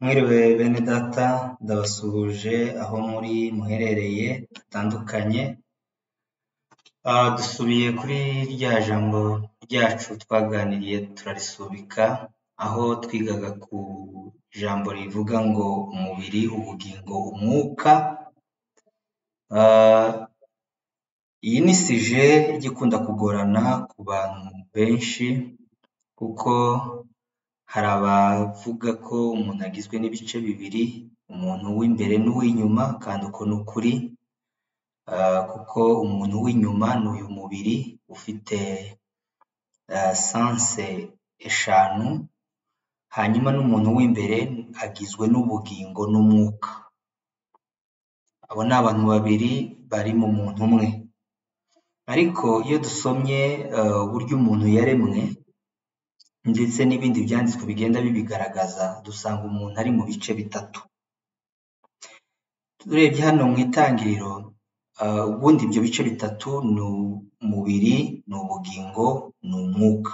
Mwiriwe bene data, ndabasuhuje aho muri muherereye hatandukanye. Dusubiye kuri rya jambo ryacu twaganiriye turarisubika, aho twigaga ku jambo rivuga ngo umubiri, ubugingo, umwuka. Iyi ni sije igikunda kugorana ku bantu benshi, kuko hari abavuga ko umuntu agizwe n'ibice bibiri, umuntu w'imbere n'uw'inyuma, kandi uko ni ukuri, kuko umuntu w'inyuma ni uyu mubiri ufite sanse eshanu, hanyuma n'umuntu w'imbere agizwe n'ubugingo n'umwuka. Abo ni abantu babiri bari mu muntu umwe. Ariko iyo dusomye uburyo umuntu yaremwe ndetse n'ibindi byanditswe bigenda bibigaragaza, dusanga umuntu ari mu bice bitatu. Turebye hano mu itangiriro, ubundi ibyo bice bitatu ni umubiri, ni ubugingo, ni umwuka.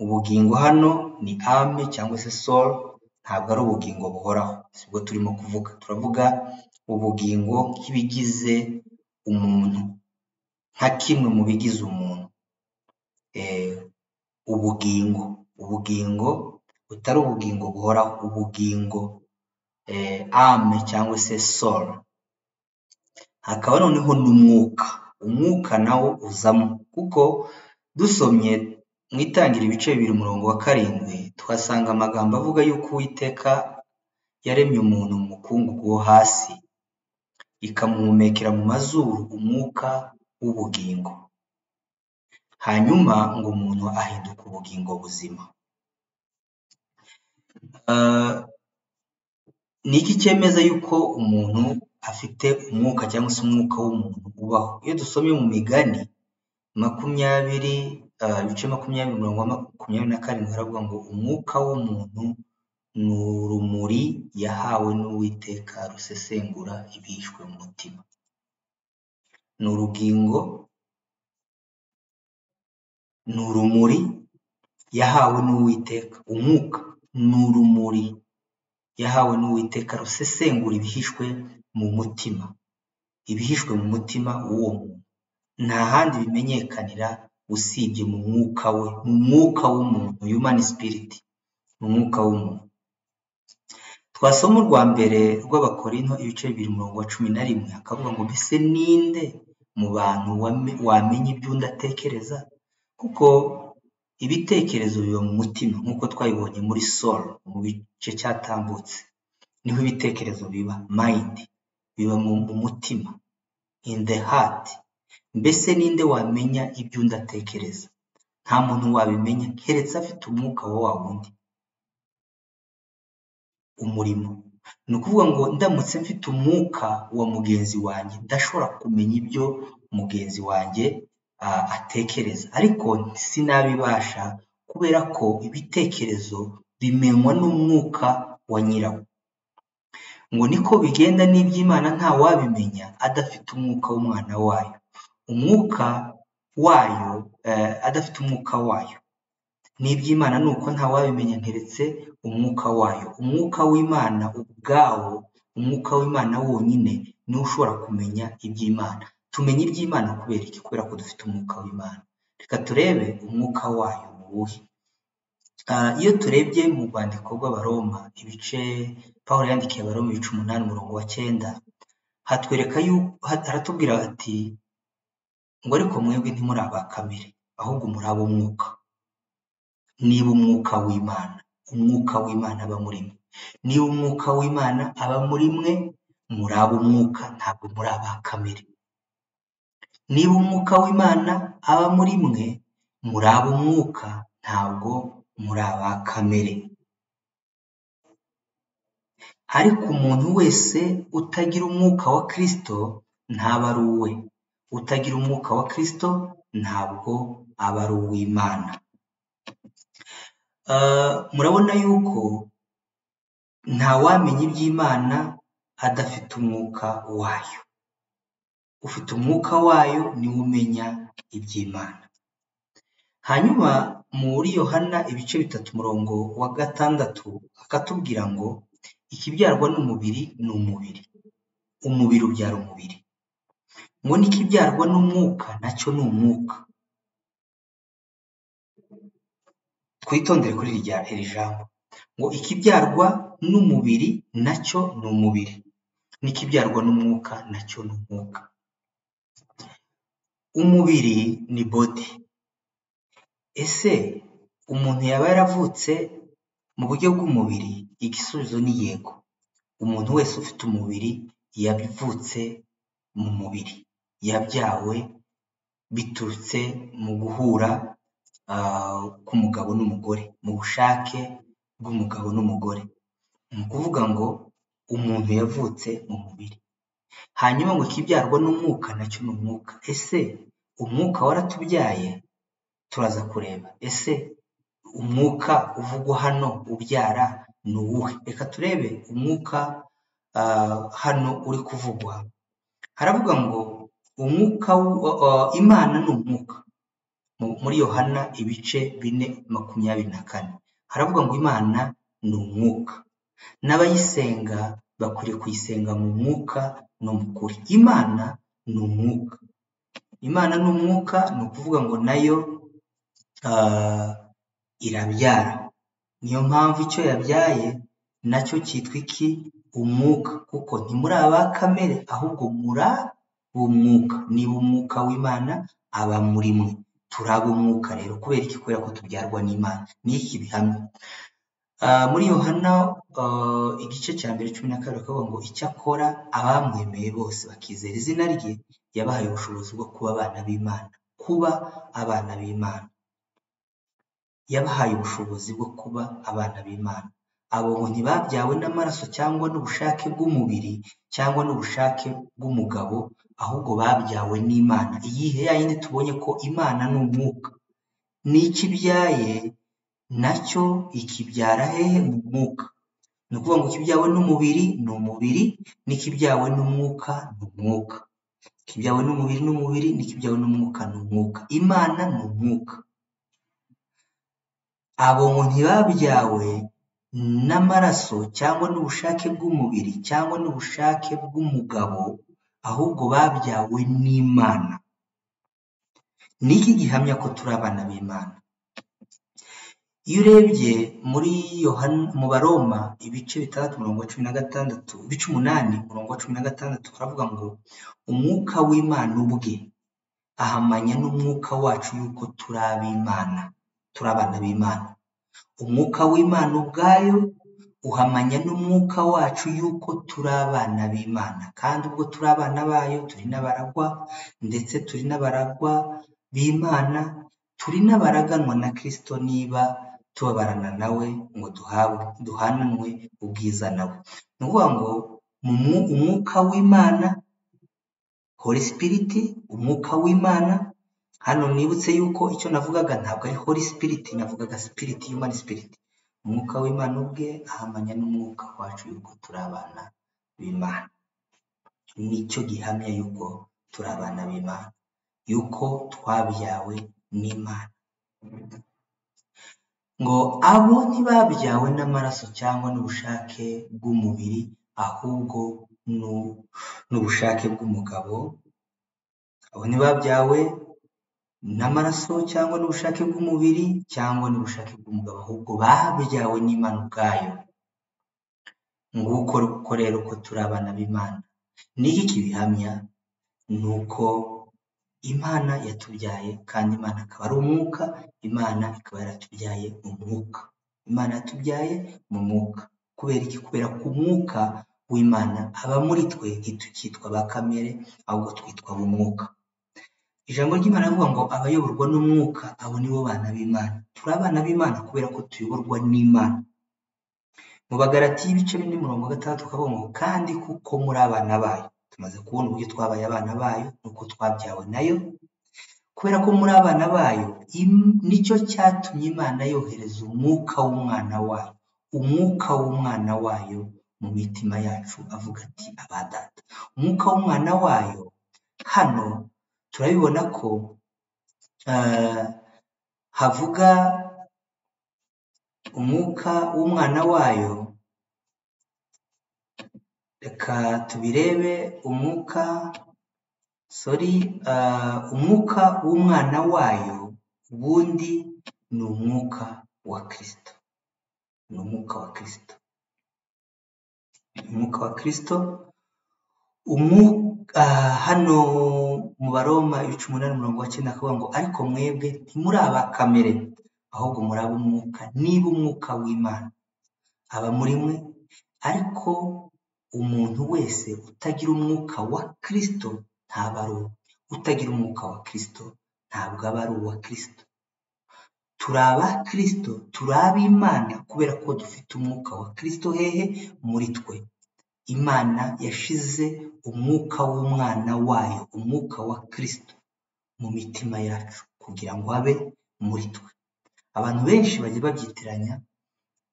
Ubugingo hano ni ame cyangwa se soul, ntabwo ari ubugingo buhoraho, sibwo turimo kuvuga. Turavuga ubugingo nk'ibigize umuntu, nka kimwe mu bigize umuntu. Ubugingo butari ubugingo buhoraho, ubugingo ame cyangwa se soul. Hakaba noneho n'umwuka. Umwuka nawo uzamo, kuko dusomye mu itangira ibice 2:7 tuhasanga amagambo avuga yuko Uwiteka yaremye umuntu mu mukungugu wo hasi, ikamuhumekera mu mazuru umwuka w'ubugingo, hanyuma ngo umuntu ahinduka ubugingo buzima. Ni iki cyemeza yuko umuntu afite umwuka cyangwa se umwuka w'umuntu ubaho? Iyo dusomye mu Migani 20:20-27 haravuga ngo umwuka w'umuntu ni urumuri yahawe n'Uwiteka rusesengura ibihishwe mu mutima. Ni urugingo, ni urumuri yahawe n'Uwiteka. Umwuka ni urumuri yahawe n'Uwiteka rusesengura ibihishwe mu mutima. Ibihishwe mu mutima w'uwo muntu nta handi bimenyekanira usibye mu mwuka we, mu mwuka w'umuntu, human spirit, mu mwuka w'umuntu. Twasoma urwa mbere rw'Abakorinto 2:11 akavuga ngo mbese ninde mu bantu wamenya ibyo undi atekereza? Kuko ibitekerezo biba mu mutima, nk'uko twabibonye muri soul mu bice cyatambutse. Niho ibitekerezo biba, mind, biba mu mutima, in the heart. Mbese ninde wamenya ibyo undi atekereza? Nta muntu wabimenya keretse afite umwuka wa wundi. Umurimo ni ukuvuga ngo ndamutse mfite umwuka wa mugenzi wanjye, ndashobora kumenya ibyo mugenzi wanjye atekereza, ariko sinabibasha, kubera ko ibitekerezo bimenywa n'umwuka wa nyirawo. Ngo niko bigenda n'iby'Imana, nta wabimenya adafite umwuka w'umwana wayo. Umwuka wayo adafite umwuka wayo. N'iby'Imana ni uko nta wabimenya keretse umwuka wayo. Umwuka w'Imana ubwawo, umwuka w'Imana wonyine niwe ushobora kumenya iby'Imana. Tumenya iby'Imana kubera iki? Kubera ko dufite umwuka w'Imana. Reka turebe umwuka wayo uwuhe. Iyo turebye mu rwandiko rw'Abaroma, ibice Pawulo yandikiye Abaroma 8:9, hatwereka haratubwira ati ngo ariko mwebwe ntimuri aba kamere, ahubwo muri ab'umwuka. Niba umwuka w'Imana aba muri mwe, niba umwuka w'Imana aba muri mwe, muri ab'umwuka, ntabwo muri aba kamere. Niba umwuka w'Imana aba muri mwe, muri ab'umwuka, ntabwo muri aba kamere. Ariko umuntu wese utagira umwuka wa Kristo ntaba ari uwe. Utagira umwuka wa Kristo ntabwo aba ari uw'Imana. Murabona yuko nta wamenya iby'Imana adafite umwuka wayo. Ufite umwuka wayo niwe umenya iby'Imana. Hanyuma muri Yohana ibice 3:6 akatubwira ngo ikibyarwa n'umubiri ni umubiri, umubiri ubyara umubiri. Ngo n'ikibyarwa n'umwuka nacyo ni umwuka. Twitondere kuri iri jambo ngo ikibyarwa n'umubiri nacyo ni umubiri, n'ikibyarwa n'umwuka nacyo ni umwuka. Umubiri ni body. Ese umuntu yaba yaravutse mu buryo bw'umubiri? Igisubizo ni yego. Umuntu wese ufite umubiri yavutse mu mubiri, yabyawe biturutse mu guhura k'umugabo n'umugore, mu bushake bw'umugabo n'umugore. Ni ukuvuga ngo umuntu yavutse mu mubiri. Hanyuma ngo ikibyarwa n'umwuka nacyo ni umwuka. Ese umwuka waratubyaye? Turaza kureba ese umwuka uvugwa hano ubyara ni uwuhe. Reka turebe umwuka hano uri kuvugwa. Haravuga ngo umwuka Imana ni umwuka. Muri Yohana ibice 4:24 haravuga ngo Imana ni umwuka, n'abayisenga bakwiriye kuyisenga mu mwuka no mu kuri. Imana ni umwuka. Imana ni umwuka, ni ukuvuga ngo nayo irabyara. Niyo mpamvu icyo yabyaye nacyo cyitwa iki? Umwuka. Kuko ntimuri aba kamere, ahubwo muri umwuka. Niba umwuka w'Imana aba muri mwe, turaba umwuka rero. Kubera iki? Kubera ko tubyarwa n'Imana. Ni iki bihamya? Muri Yohana igice cya 1:12 bakavuga ngo icyakora abamwemeye bose bakizera izina rye yabahaye ubushobozi bwo kuba abana b'Imana. Kuba abana b'Imana, yabahaye ubushobozi bwo kuba abana b'Imana. Abo ngo ntibabyawe n'amaraso cyangwa n'ubushake bw'umubiri cyangwa n'ubushake bw'umugabo, ahubwo babyawe n'Imana. Iyihe? Ya yindi tubonye ko Imana ni umwuka. N'iki ibyaye nacyo ikibyara hehe? Mu mwuka. Ni ukuvuga ngo ikibyawe n'umubiri ni umubiri, n'ikibyawe n'umwuka ni umwuka. Ikibyawe n'umubiri ni umubiri, n'ikibyawe n'umwuka ni umwuka. Imana ni umwuka. Abo ngo ntibabyawe n'amaraso cyangwa n'ubushake bw'umubiri cyangwa n'ubushake bw'umugabo, ahubwo babyawe n'Imana. Niki gihamya ko turi abana b'Imana? Iyo urebye muri Yohana mu Baroma ibice 6:16, ibice 8:16 haravuga ngo umwuka w'Imana ubwe ahamanya n'umwuka wacu yuko turi ab'Imana, turi abana b'Imana. Umwuka w'Imana ubwayo uhamanya n'umwuka wacu yuko turi abana b'Imana. Kandi ubwo turi abana bayo, turi n'abaragwa, ndetse turi n'abaragwa b'Imana, turi n'abaraganwa na Kristo niba tubabarana nawe ngo duhananwe ubwiza nawe. Ni ukuvuga ngo umwuka w'Imana, Holy Spirit, umwuka w'Imana. Hano nibutse yuko icyo navugaga ntabwo ari Holy Spirit, navugaga Spirit, Human Spirit. Umwuka w'Imana ubwe ahamanya n'umwuka wacu yuko turi abana b'Imana. Nicyo gihamya yuko turi abana b'Imana, yuko twabyawe n'Imana. Ngo abo ntibabyawe n'amaraso cyangwa n'ubushake bw'umubiri, ahubwo n'ubushake bw'umugabo. Abo ntibabyawe n'amaraso cyangwa n'ubushake bw'umubiri cyangwa n'ubushake bw'umugabo, ahubwo babyawe n'Imana ubwayo. Nguko rero ko turi abana b'Imana. Niki kibihamya? Nuko Imana yatubyaye, kandi Imana akaba ari umwuka. Imana ikaba yaratubyaye mu mwuka. Imana yatubyaye mu mwuka. Kubera iki? Kubera ko umwuka w'Imana aba muri twe, ntitukitwa ba kamere, ahubwo twitwa mu mwuka. Ijambo ry'Imana rivuga ngo abayoborwa n'umwuka abo nibo bana b'Imana. Turi abana b'Imana kubera ko tuyoborwa n'Imana. Mu Bagalatiya ibice 4:6 kavuga ngo kandi kuko muri abana bayo. Tumaze kubona uburyo twabaye abana bayo nuko twabyawe nayo. Kubera ko muri abana bayo, nicyo cyatumye Imana yohereza umwuka w'umwana wayo, umwuka w'umwana wayo mu mitima yacu, avuga ati aba data. Umwuka w'umwana wayo hano turabibona ko havuga umwuka w'umwana wayo reka tubirebe. Umwuka w'umwana wayo ubundi ni umwuka wa Kristo. Ni umwuka wa Kristo. Umwuka wa Kristo. Hano mu Baroma 8:9 akavuga ngo ariko mwebwe ntimuri aba kamere, ahubwo muri ab'umwuka, niba umwuka w'Imana aba muri mwe. Ariko umuntu wese utagira umwuka wa Kristo ntaba ari uwe. Utagira umwuka wa Kristo ntabwo aba ari uwa Kristo. Turi aba Kristo, turi ab'Imana kubera ko dufite umwuka wa Kristo hehe? Muri twe. Imana yashize umwuka w'umwana wayo, umwuka wa Kristo mu mitima yacu kugira ngo abe muri twe. Abantu benshi bajya babyitiranya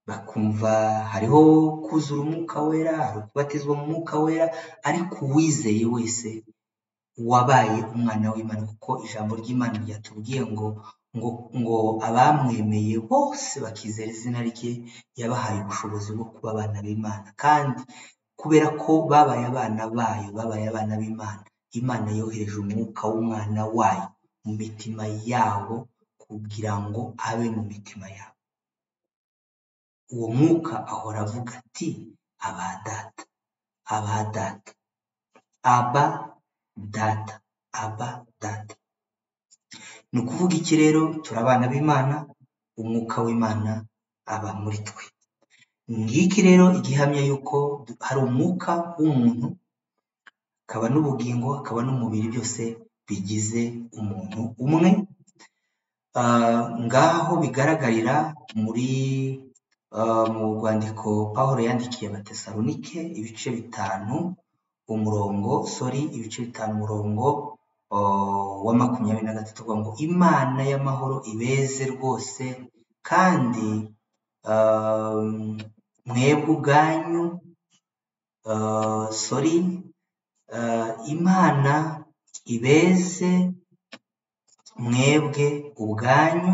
bakumva hariho kuzura umwuka wera, hari kubatizwa mu mwuka wera, ariko uwizeye wese wabaye umwana w'Imana, kuko ijambo ry'Imana ryatubwiye ngo abamwemeye bose bakizera izina rye yabahaye ubushobozi bwo kuba abana b'Imana. Kandi kubera ko babaye abana bayo, babaye abana b'Imana, Imana yohereje umwuka w'umwana wayo mu mitima yabo kugira ngo abe mu mitima yabo. Uwo mwuka ahora avuga ati aba data, aba data, aba data, aba data. Ni ukuvuga iki rero? Turi abana b'Imana, umwuka w'Imana aba muri twe. Ngiki rero igihamya yuko hari umwuka w'umuntu, akaba n'ubugingo, akaba n'umubiri, byose bigize umuntu umwe. Ngaho bigaragarira mu rwandiko Pawulo yandikiye Abatesalonike ibice 5 umurongo wa 23 uvuga ngo Imana y'amahoro ibeze rwose, kandi mwebwe ubwanyu Imana ibeze mwebwe ubwanyu,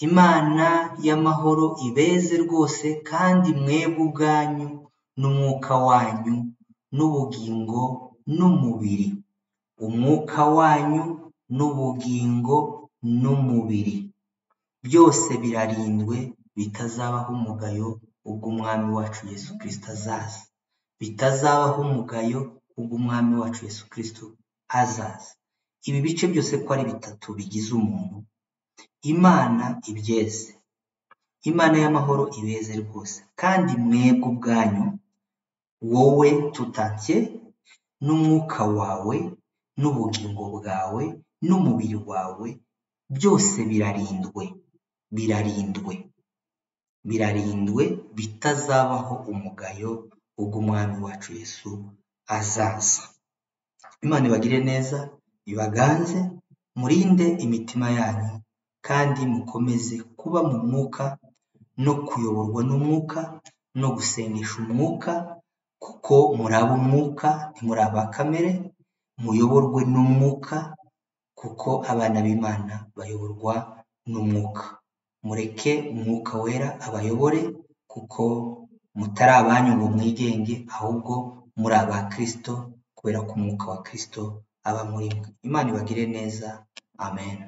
Imana y'amahoro ibeze rwose, kandi mwebwe ubwanyu n'umwuka wanyu n'ubugingo n'umubiri. Umwuka wanyu n'ubugingo n'umubiri byose birarindwe, bitazabaho umugayo ubwo umwami wacu Yesu Kristo azaza. Bitazabaho umugayo ubwo umwami wacu Yesu Kristo azaza. Ibi bice byose ko ari bitatu bigize umuntu, Imana ibyeze, Imana y'amahoro ibeze rwose, kandi mwebwe ubwanyu, wowe tutantye, n'umwuka wawe n'ubugingo bwawe n'umubiri wawe byose birarindwe, bitazabaho umugayo ubwo umwami wacu Yesu azaza. Imana ibagire neza, ibaganze, murinde imitima yanyu, kandi mukomeze kuba mu mwuka no kuyoborwa n'umwuka no gusengesha umwuka, kuko muri ab'umwuka ntimuri aba kamere. Muyoborwe n'umwuka kuko abana b'Imana bayoborwa n'umwuka. Mureke umwuka wera abayobore, kuko mutari abanyu ngo mwigenge, ahubwo muri aba Kristo kubera ko umwuka wa Kristo aba muri mwe. Imana ibagire neza. Amen.